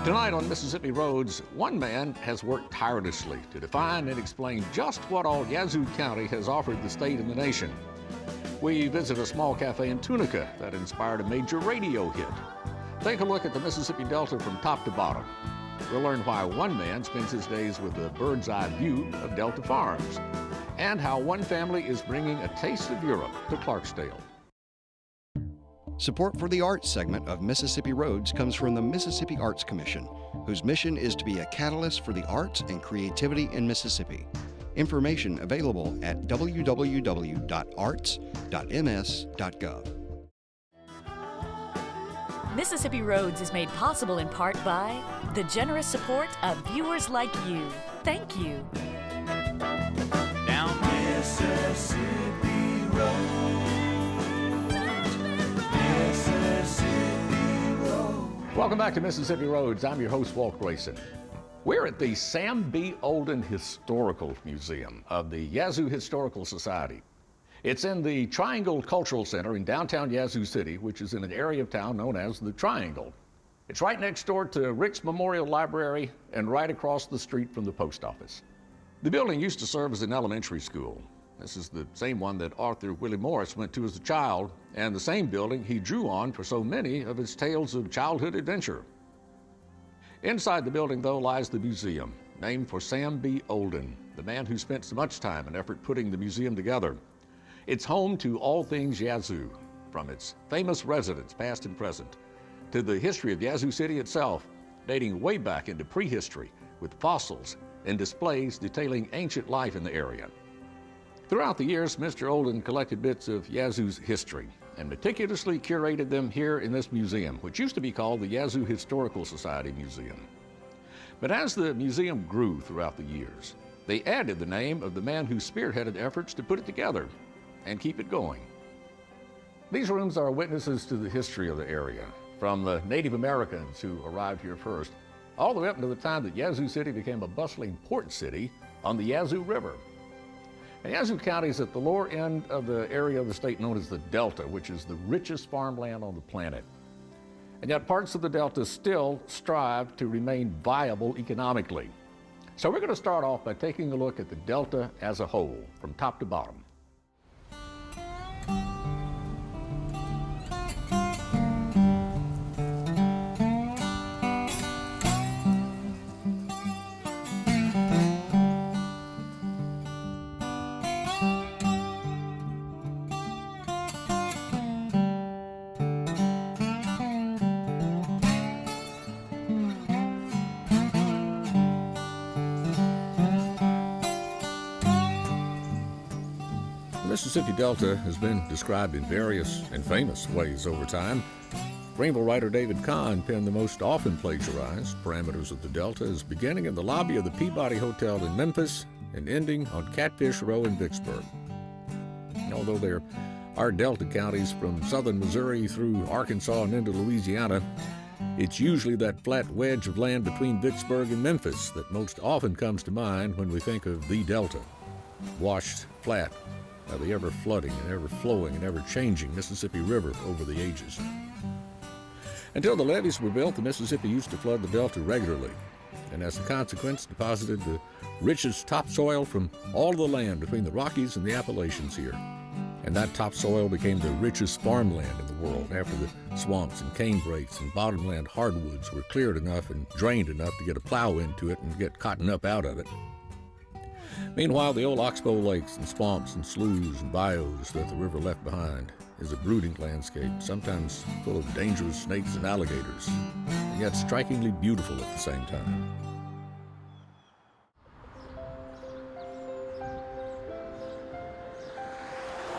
Tonight on Mississippi Roads, one man has worked tirelessly to define and explain just what all Yazoo County has offered the state and the nation. We visit a small cafe in Tunica that inspired a major radio hit. Take a look at the Mississippi Delta from top to bottom. We'll learn why one man spends his days with a bird's eye view of Delta farms, and how one family is bringing a taste of Europe to Clarksdale. Support for the arts segment of Mississippi Roads comes from the Mississippi Arts Commission, whose mission is to be a catalyst for the arts and creativity in Mississippi. Information available at www.arts.ms.gov. Mississippi Roads is made possible in part by the generous support of viewers like you. Thank you. Down Mississippi Road. Welcome back to Mississippi Roads. I'm your host, Walt Grayson. We're at the Sam B. Olden Historical Museum of the Yazoo Historical Society. It's in the Triangle Cultural Center in downtown Yazoo City, which is in an area of town known as the Triangle. It's right next door to Rick's Memorial Library and right across the street from the post office. The building used to serve as an elementary school. This is the same one that Arthur Willie Morris went to as a child, and the same building he drew on for so many of his tales of childhood adventure. Inside the building, though, lies the museum, named for Sam B. Olden, the man who spent so much time and effort putting the museum together. It's home to all things Yazoo, from its famous residents, past and present, to the history of Yazoo City itself, dating way back into prehistory, with fossils and displays detailing ancient life in the area. Throughout the years, Mr. Olden collected bits of Yazoo's history and meticulously curated them here in this museum, which used to be called the Yazoo Historical Society Museum. But as the museum grew throughout the years, they added the name of the man who spearheaded efforts to put it together and keep it going. These rooms are witnesses to the history of the area, from the Native Americans who arrived here first, all the way up to the time that Yazoo City became a bustling port city on the Yazoo River. Now, Yazoo County is at the lower end of the area of the state known as the Delta, which is the richest farmland on the planet. And yet parts of the Delta still strive to remain viable economically. So we're going to start off by taking a look at the Delta as a whole, from top to bottom. The Mississippi Delta has been described in various and famous ways over time. Greenville writer David Kahn penned the most often plagiarized parameters of the Delta as beginning in the lobby of the Peabody Hotel in Memphis and ending on Catfish Row in Vicksburg. Although there are Delta counties from southern Missouri through Arkansas and into Louisiana, it's usually that flat wedge of land between Vicksburg and Memphis that most often comes to mind when we think of the Delta, washed flat by the ever-flooding and ever-flowing and ever-changing Mississippi River over the ages. Until the levees were built, the Mississippi used to flood the Delta regularly, and as a consequence deposited the richest topsoil from all of the land between the Rockies and the Appalachians here. And that topsoil became the richest farmland in the world after the swamps and canebrakes and bottomland hardwoods were cleared enough and drained enough to get a plow into it and get cotton up out of it. Meanwhile, the old oxbow lakes and swamps and sloughs and bayous that the river left behind is a brooding landscape, sometimes full of dangerous snakes and alligators, and yet strikingly beautiful at the same time.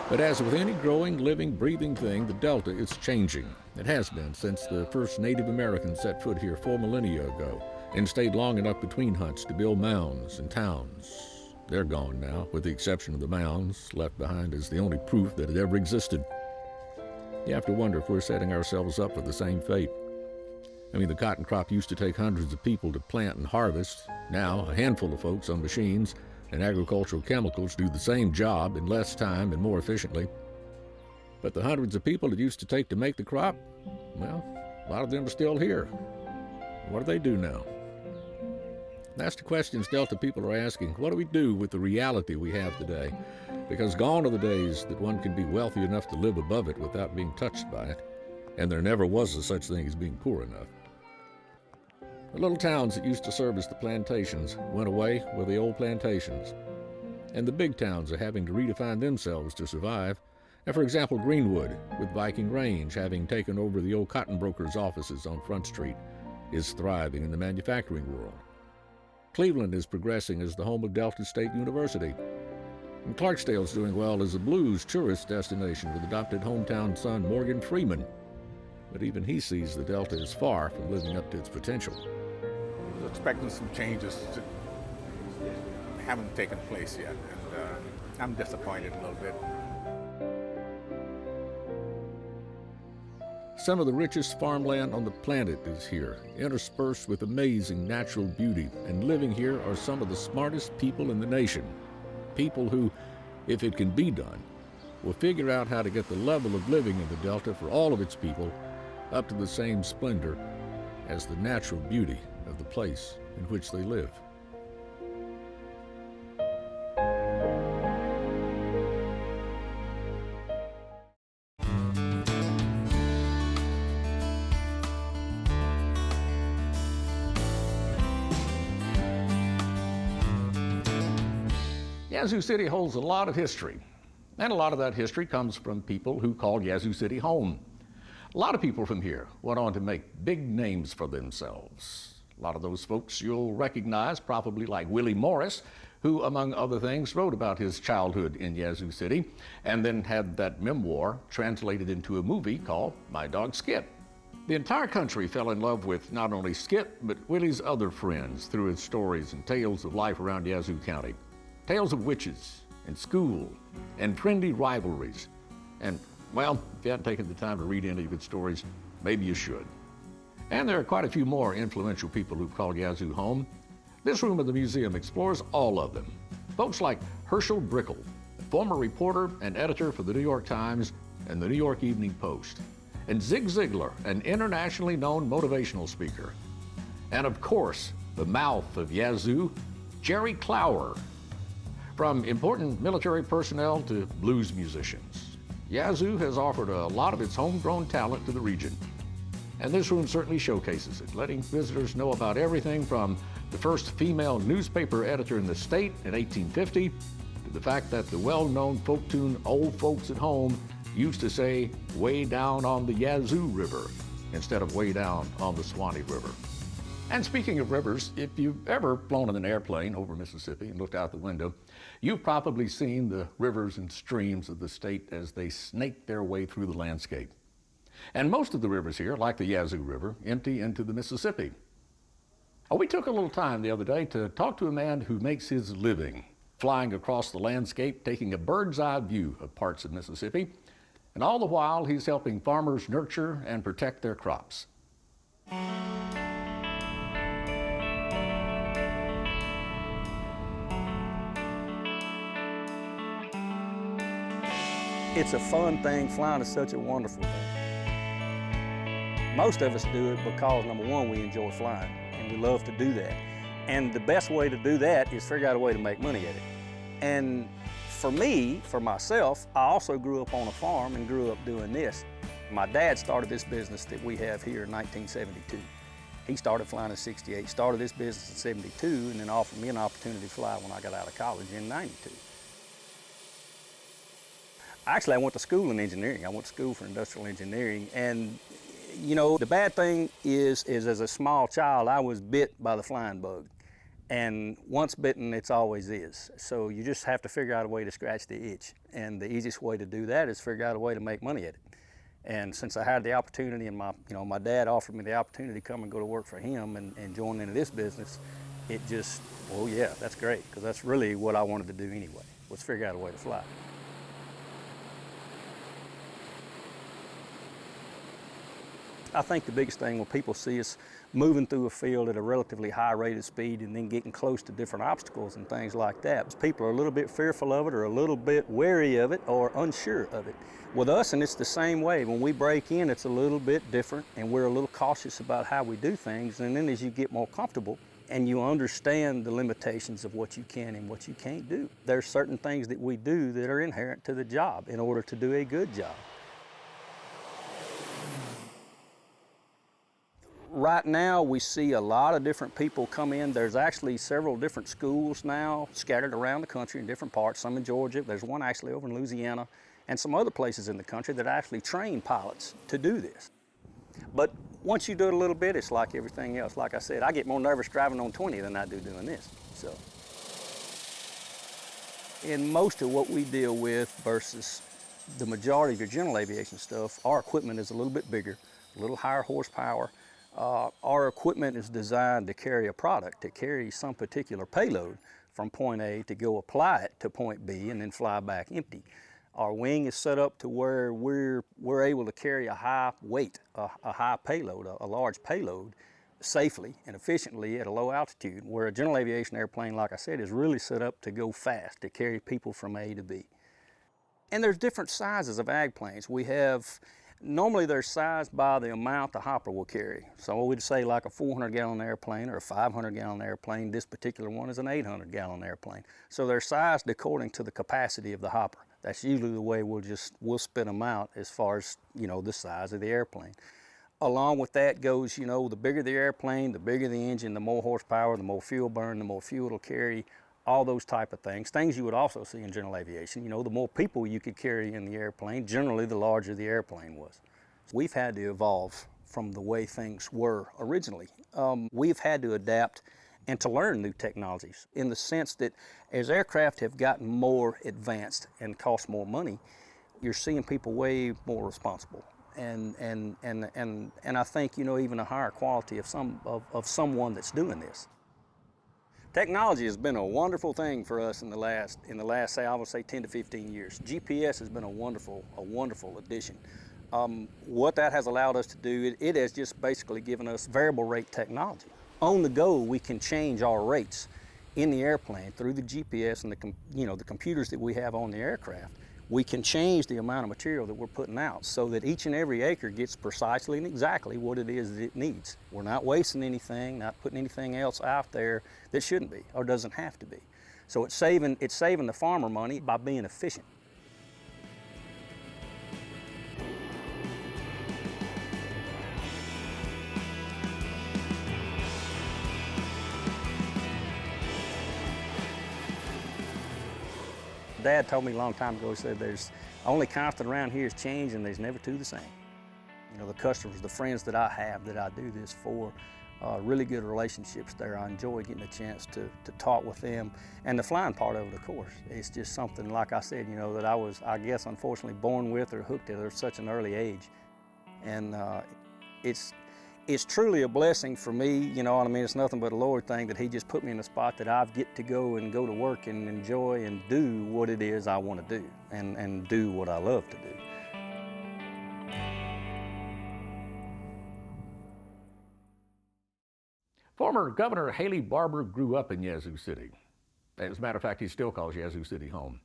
But as with any growing, living, breathing thing, the Delta is changing. It has been since the first Native Americans set foot here 4 millennia ago and stayed long enough between hunts to build mounds and towns. They're gone now, with the exception of the mounds, left behind as the only proof that it ever existed. You have to wonder if we're setting ourselves up for the same fate. I mean, the cotton crop used to take hundreds of people to plant and harvest. Now, a handful of folks on machines and agricultural chemicals do the same job in less time and more efficiently. But the hundreds of people it used to take to make the crop, well, a lot of them are still here. What do they do now? That's the questions Delta people are asking. What do we do with the reality we have today? Because gone are the days that one can be wealthy enough to live above it without being touched by it, and there never was a such thing as being poor enough. The little towns that used to serve as the plantations went away with the old plantations, and the big towns are having to redefine themselves to survive. And for example, Greenwood, with Viking Range having taken over the old cotton brokers' offices on Front Street, is thriving in the manufacturing world. Cleveland is progressing as the home of Delta State University. And Clarksdale is doing well as a blues tourist destination with adopted hometown son Morgan Freeman. But even he sees the Delta is far from living up to its potential. I was expecting some changes that haven't taken place yet, and I'm disappointed a little bit. Some of the richest farmland on the planet is here, interspersed with amazing natural beauty, and living here are some of the smartest people in the nation. People who, if it can be done, will figure out how to get the level of living in the Delta for all of its people up to the same splendor as the natural beauty of the place in which they live. Yazoo City holds a lot of history, and a lot of that history comes from people who called Yazoo City home. A lot of people from here went on to make big names for themselves. A lot of those folks you'll recognize, probably like Willie Morris, who, among other things, wrote about his childhood in Yazoo City, and then had that memoir translated into a movie called My Dog Skip. The entire country fell in love with not only Skip, but Willie's other friends through his stories and tales of life around Yazoo County. Tales of witches and school and friendly rivalries. And, well, if you haven't taken the time to read any of its stories, maybe you should. And there are quite a few more influential people who've called Yazoo home. This room of the museum explores all of them. Folks like Herschel Brickell, a former reporter and editor for the New York Times and the New York Evening Post, and Zig Ziglar, an internationally known motivational speaker. And of course, the mouth of Yazoo, Jerry Clower. From important military personnel to blues musicians, Yazoo has offered a lot of its homegrown talent to the region. And this room certainly showcases it, letting visitors know about everything from the first female newspaper editor in the state in 1850 to the fact that the well-known folk tune Old Folks at Home used to say way down on the Yazoo River instead of way down on the Swanee River. And speaking of rivers, if you've ever flown in an airplane over Mississippi and looked out the window, you've probably seen the rivers and streams of the state as they snake their way through the landscape. And most of the rivers here, like the Yazoo River, empty into the Mississippi. We took a little time the other day to talk to a man who makes his living flying across the landscape, taking a bird's eye view of parts of Mississippi, and all the while he's helping farmers nurture and protect their crops. It's a fun thing. Flying is such a wonderful thing. Most of us do it because, number one, we enjoy flying, and we love to do that. And the best way to do that is figure out a way to make money at it. And for me, for myself, I also grew up on a farm and grew up doing this. My dad started this business that we have here in 1972. He started flying in '68, started this business in '72, and then offered me an opportunity to fly when I got out of college in '92. Actually, I went to school in engineering. I went to school for industrial engineering, and you know, the bad thing is as a small child, I was bit by the flying bug. And once bitten, it's always is. So you just have to figure out a way to scratch the itch. And the easiest way to do that is figure out a way to make money at it. And since I had the opportunity, and my dad offered me the opportunity to come and go to work for him and join into this business, it just, well, yeah, that's great, because that's really what I wanted to do anyway, was figure out a way to fly. I think the biggest thing when people see us moving through a field at a relatively high rate of speed and then getting close to different obstacles and things like that, people are a little bit fearful of it or a little bit wary of it or unsure of it. With us, and it's the same way, when we break in, it's a little bit different and we're a little cautious about how we do things, and then as you get more comfortable and you understand the limitations of what you can and what you can't do, there's certain things that we do that are inherent to the job in order to do a good job. Right now, we see a lot of different people come in. There's actually several different schools now scattered around the country in different parts, some in Georgia. There's one actually over in Louisiana and some other places in the country that actually train pilots to do this. But once you do it a little bit, it's like everything else. Like I said, I get more nervous driving on 20 than I do doing this. So, in most of what we deal with versus the majority of your general aviation stuff, our equipment is a little bit bigger, a little higher horsepower. Our equipment is designed to carry a product, to carry some particular payload from point A to go apply it to point B and then fly back empty. Our wing is set up to where we're able to carry a high weight, a high payload, a large payload safely and efficiently at a low altitude, where a general aviation airplane, like I said, is really set up to go fast, to carry people from A to B. And there's different sizes of ag planes. We have, normally they're sized by the amount the hopper will carry. So we'd say like a 400-gallon airplane or a 500-gallon airplane. This particular one is an 800-gallon airplane. So they're sized according to the capacity of the hopper. That's usually the way we'll spit them out as far as, the size of the airplane. Along with that goes, the bigger the airplane, the bigger the engine, the more horsepower, the more fuel burn, the more fuel it'll carry, all those type of things. Things you would also see in general aviation. The more people you could carry in the airplane, generally the larger the airplane was. We've had to evolve from the way things were originally. We've had to adapt and to learn new technologies, in the sense that as aircraft have gotten more advanced and cost more money, you're seeing people way more responsible. And I think, even a higher quality of someone that's doing this. Technology has been a wonderful thing for us in the last, say, I would say 10 to 15 years. GPS has been a wonderful addition. What that has allowed us to do, it has just basically given us variable rate technology. On the go, we can change our rates in the airplane through the GPS and the computers that we have on the aircraft. We can change the amount of material that we're putting out so that each and every acre gets precisely and exactly what it is that it needs. We're not wasting anything, not putting anything else out there that shouldn't be or doesn't have to be. So it's saving the farmer money by being efficient. Dad told me a long time ago, he said, there's only constant around here is change, and there's never two the same. The customers, the friends that I have that I do this for, really good relationships there. I enjoy getting a chance to talk with them. And the flying part of it, of course, it's just something, like I said, that I was, I guess, unfortunately born with or hooked at such an early age. And it's truly a blessing for me, it's nothing but a Lord thing that He just put me in a spot that I get to go to work and enjoy and do what it is I want to do and do what I love to do. Former Governor Haley Barbour grew up in Yazoo City. As a matter of fact, he still calls Yazoo City home.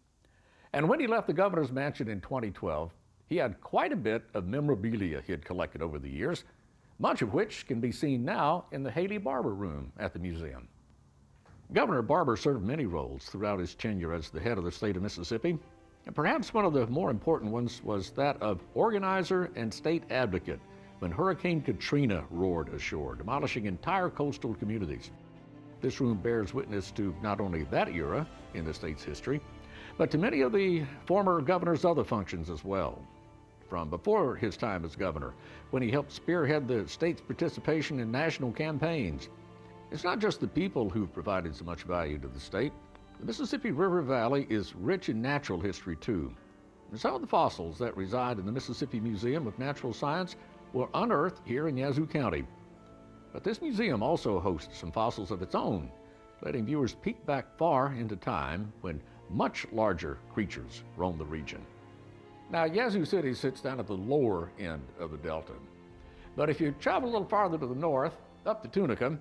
And when he left the governor's mansion in 2012, he had quite a bit of memorabilia he had collected over the years, much of which can be seen now in the Haley Barbour Room at the museum. Governor Barbour served many roles throughout his tenure as the head of the state of Mississippi, and perhaps one of the more important ones was that of organizer and state advocate when Hurricane Katrina roared ashore, demolishing entire coastal communities. This room bears witness to not only that era in the state's history, but to many of the former governor's other functions as well. From before his time as governor, when he helped spearhead the state's participation in national campaigns. It's not just the people who've provided so much value to the state. The Mississippi River Valley is rich in natural history too. And some of the fossils that reside in the Mississippi Museum of Natural Science were unearthed here in Yazoo County. But this museum also hosts some fossils of its own, letting viewers peek back far into time when much larger creatures roamed the region. Now, Yazoo City sits down at the lower end of the Delta. But if you travel a little farther to the north, up to Tunica,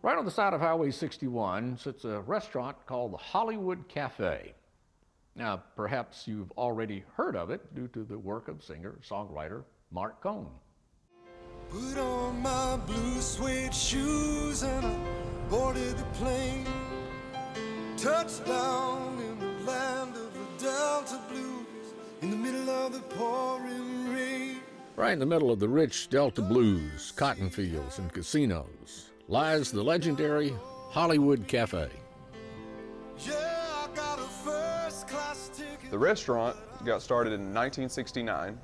right on the side of Highway 61 sits a restaurant called the Hollywood Cafe. Now, perhaps you've already heard of it due to the work of singer-songwriter Mark Cohn. Put on my blue suede shoes and I boarded the plane. Touchdown in the land of the Delta Blues, in the middle of the pouring rain. Right in the middle of the rich Delta blues, cotton fields, and casinos lies the legendary Hollywood Cafe. Yeah, I got a first-class ticket. The restaurant got started in 1969.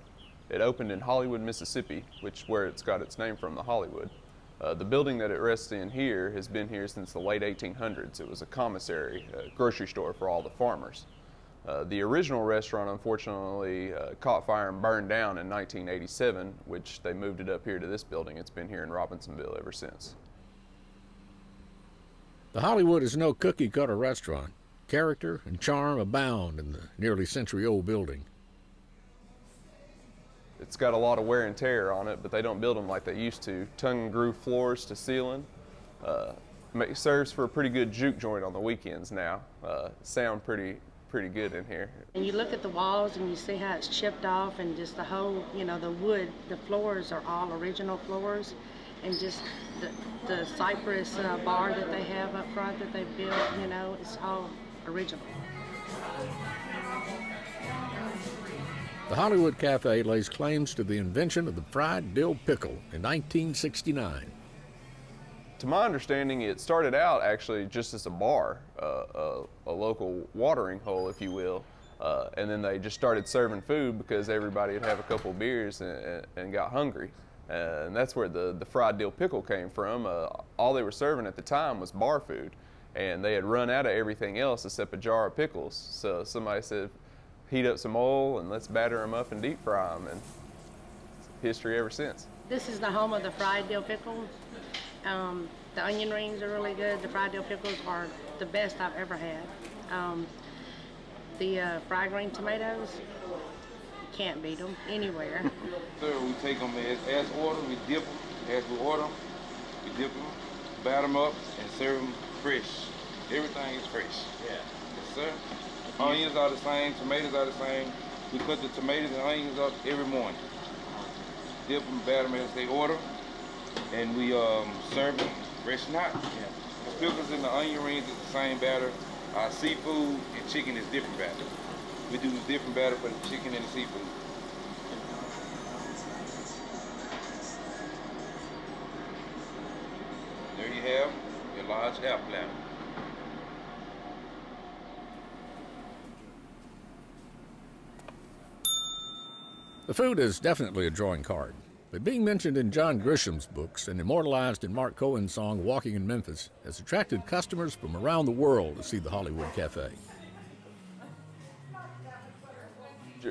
It opened in Hollywood, Mississippi, where it's got its name from, the Hollywood. The building that it rests in here has been here since the late 1800s. It was a commissary, a grocery store for all the farmers. The original restaurant, unfortunately, caught fire and burned down in 1987, which they moved it up here to this building. It's been here in Robinsonville ever since. The Hollywood is no cookie-cutter restaurant. Character and charm abound in the nearly century-old building. It's got a lot of wear and tear on it, but they don't build them like they used to. Tongue and groove floors to ceiling. Serves for a pretty good juke joint on the weekends now. Sound pretty good in here. And you look at the walls and you see how it's chipped off, and just the whole, the wood, the floors are all original floors, and just the cypress bar that they have up front that they built, it's all original. The Hollywood Cafe lays claims to the invention of the fried dill pickle in 1969. To my understanding, it started out actually just as a bar, a local watering hole, if you will, and then they just started serving food because everybody would have a couple of beers and got hungry. And that's where the fried dill pickle came from. All they were serving at the time was bar food, and they had run out of everything else except a jar of pickles. So somebody said, heat up some oil and let's batter them up and deep fry them, and history ever since. This is the home of the fried dill pickles. The onion rings are really good. The fried dill pickles are the best I've ever had. The fried green tomatoes, you can't beat them anywhere. So we take them as ordered, we dip them, as we order them, we dip them, batter them up, and serve them fresh. Everything is fresh. Yeah. Yes, sir. Onions are the same, tomatoes are the same. We cut the tomatoes and onions up every morning. Dip them, batter them as they order, and we serve them fresh and hot. Yeah. The pickles and the onion rings is the same batter. Our seafood and chicken is different batter. We do different batter for the chicken and the seafood. There you have your large half lamb. The food is definitely a drawing card, but being mentioned in John Grisham's books and immortalized in Mark Cohen's song Walking in Memphis has attracted customers from around the world to see the Hollywood Cafe.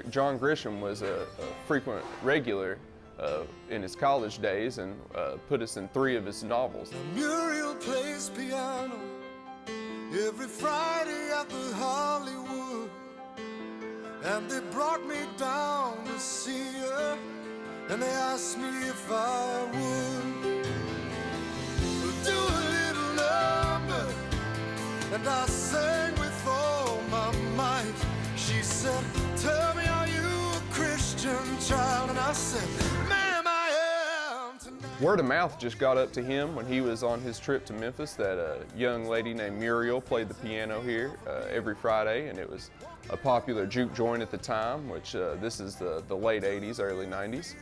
John Grisham was a frequent regular in his college days and put us in 3 of his novels. Muriel plays piano every Friday at the Hollywood, and they brought me down to see her, and they asked me if I would do a little number, and I sang with all my might. She said, "Tell me, are you a Christian child?" And I said, "Ma'am, I am tonight." Word of mouth just got up to him when he was on his trip to Memphis that a young lady named Muriel played the piano here every Friday, and it was a popular juke joint at the time, which this is the late 80s, early 90s.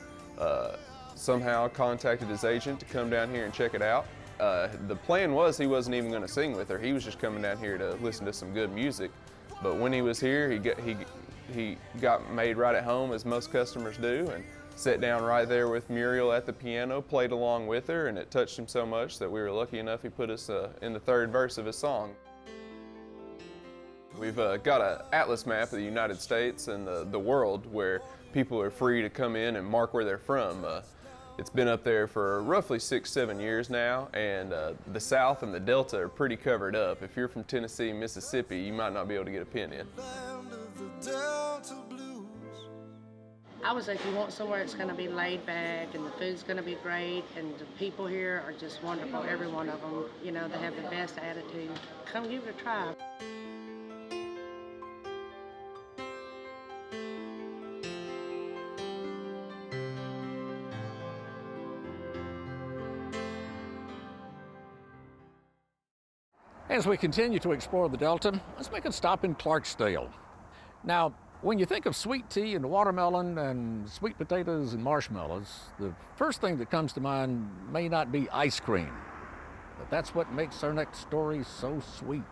Somehow contacted his agent to come down here and check it out. The plan was he wasn't even going to sing with her. He was just coming down here to listen to some good music. But when he was here, he got made right at home, as most customers do, and sat down right there with Muriel at the piano, played along with her, and it touched him so much that we were lucky enough he put us in the 3rd verse of his song. We've got an atlas map of the United States and the world where people are free to come in and mark where they're from. It's been up there for roughly 6-7 years now, and the South and the Delta are pretty covered up. If you're from Tennessee, Mississippi, you might not be able to get a pin in. I would say if you want somewhere it's going to be laid back and the food's going to be great and the people here are just wonderful, every one of them, you know, they have the best attitude. Come give it a try. As we continue to explore the Delta, let's make a stop in Clarksdale. Now, when you think of sweet tea and watermelon and sweet potatoes and marshmallows, the first thing that comes to mind may not be ice cream, but that's what makes our next story so sweet.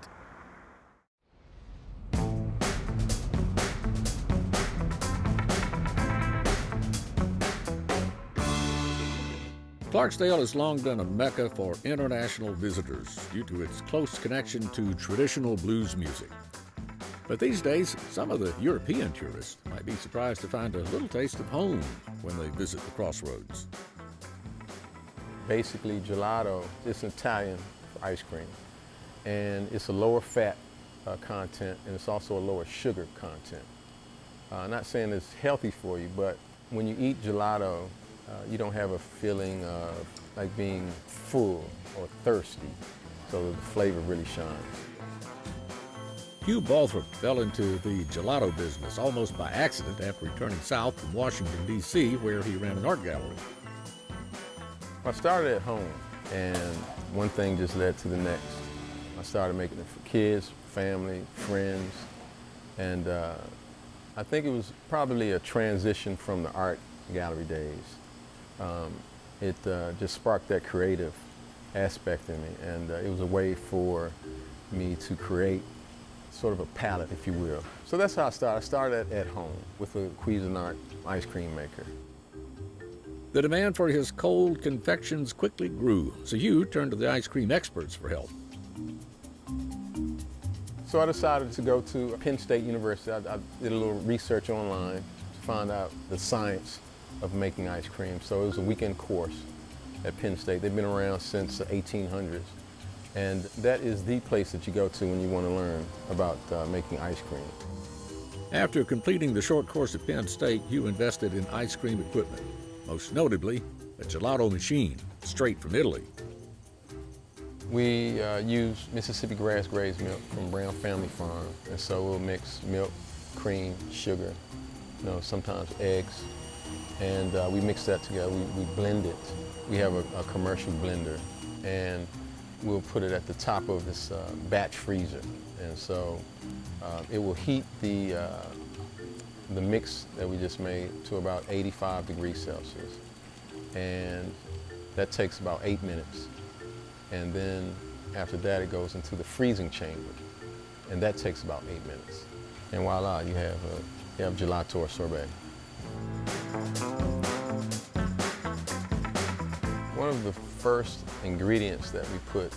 Clarksdale has long been a mecca for international visitors due to its close connection to traditional blues music. But these days, some of the European tourists might be surprised to find a little taste of home when they visit the Crossroads. Basically, gelato is Italian ice cream, and it's a lower fat content, and it's also a lower sugar content. Not saying it's healthy for you, but when you eat gelato, you don't have a feeling of like being full or thirsty, so the flavor really shines. Hugh Balthrop fell into the gelato business almost by accident after returning south from Washington, D.C., where he ran an art gallery. I started at home, and one thing just led to the next. I started making it for kids, family, friends, and I think it was probably a transition from the art gallery days. It just sparked that creative aspect in me, and it was a way for me to create sort of a palette, if you will. So that's how I started. I started at home with a Cuisinart ice cream maker. The demand for his cold confections quickly grew, so Hugh turned to the ice cream experts for help. So I decided to go to Penn State University. I did a little research online to find out the science of making ice cream. So it was a weekend course at Penn State. They've been around since the 1800s. And that is the place that you go to when you want to learn about making ice cream. After completing the short course at Penn State, Hugh invested in ice cream equipment, most notably a gelato machine, straight from Italy. We use Mississippi grass-grazed milk from Brown Family Farm, and so we'll mix milk, cream, sugar, sometimes eggs, and we mix that together. We blend it. We have a commercial blender, and we'll put it at the top of this batch freezer, and so it will heat the mix that we just made to about 85 degrees Celsius, and that takes about 8 minutes. And then after that, it goes into the freezing chamber, and that takes about 8 minutes. And voila, you have gelato or sorbet. One of the first ingredients that we put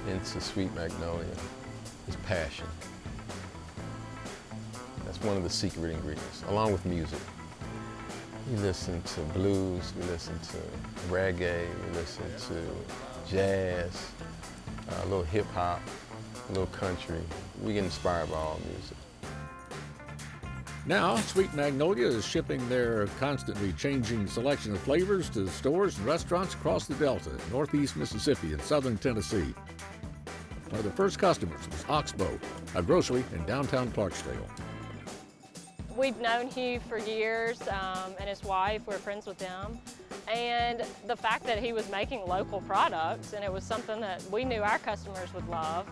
into Sweet Magnolia is passion. That's one of the secret ingredients, along with music. We listen to blues, we listen to reggae, we listen to jazz, a little hip hop, a little country. We get inspired by all music. Now, Sweet Magnolia is shipping their constantly changing selection of flavors to stores and restaurants across the Delta, northeast Mississippi and southern Tennessee. One of the first customers was Oxbow, a grocery in downtown Clarksdale. We've known Hugh for years, and his wife, we're friends with them. And the fact that he was making local products, and it was something that we knew our customers would love,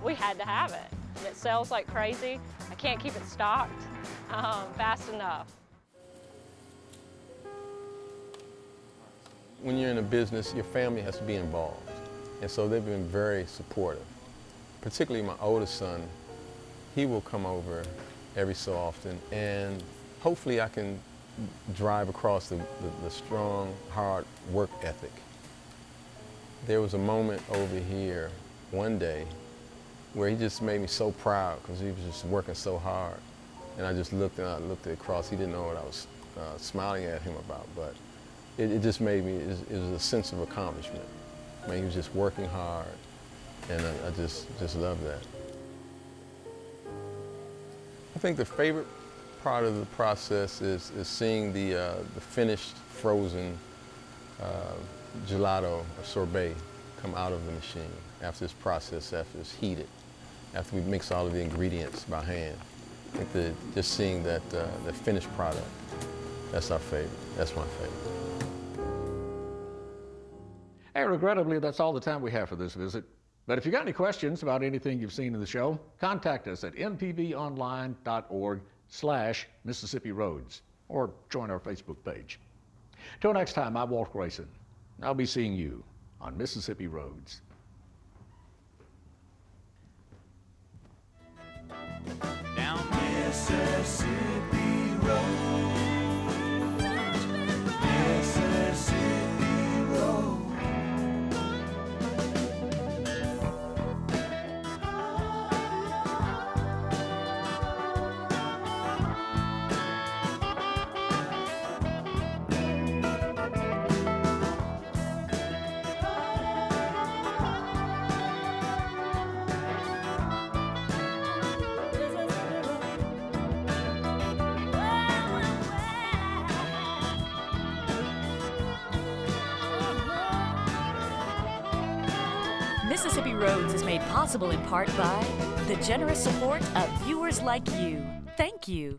we had to have it. And it sells like crazy. I can't keep it stocked fast enough. When you're in a business, your family has to be involved. And so they've been very supportive. Particularly my oldest son, he will come over every so often, and hopefully I can drive across the strong, hard work ethic. There was a moment over here one day where he just made me so proud because he was just working so hard. And I just looked across. He didn't know what I was smiling at him about, but it just made me, it was a sense of accomplishment. I mean, he was just working hard, and I just love that. I think the favorite part of the process is seeing the finished frozen gelato or sorbet come out of the machine after it's processed, after it's heated, after we mix all of the ingredients by hand. I think just seeing that the finished product, that's our favorite. That's my favorite. Hey, regrettably, that's all the time we have for this visit. But if you got any questions about anything you've seen in the show, contact us at mpbonline.org/Mississippi Roads or join our Facebook page. Till next time, I'm Walt Grayson. I'll be seeing you on Mississippi Roads. Down Mississippi Road. Mississippi Road. Mississippi Roads is made possible in part by the generous support of viewers like you. Thank you.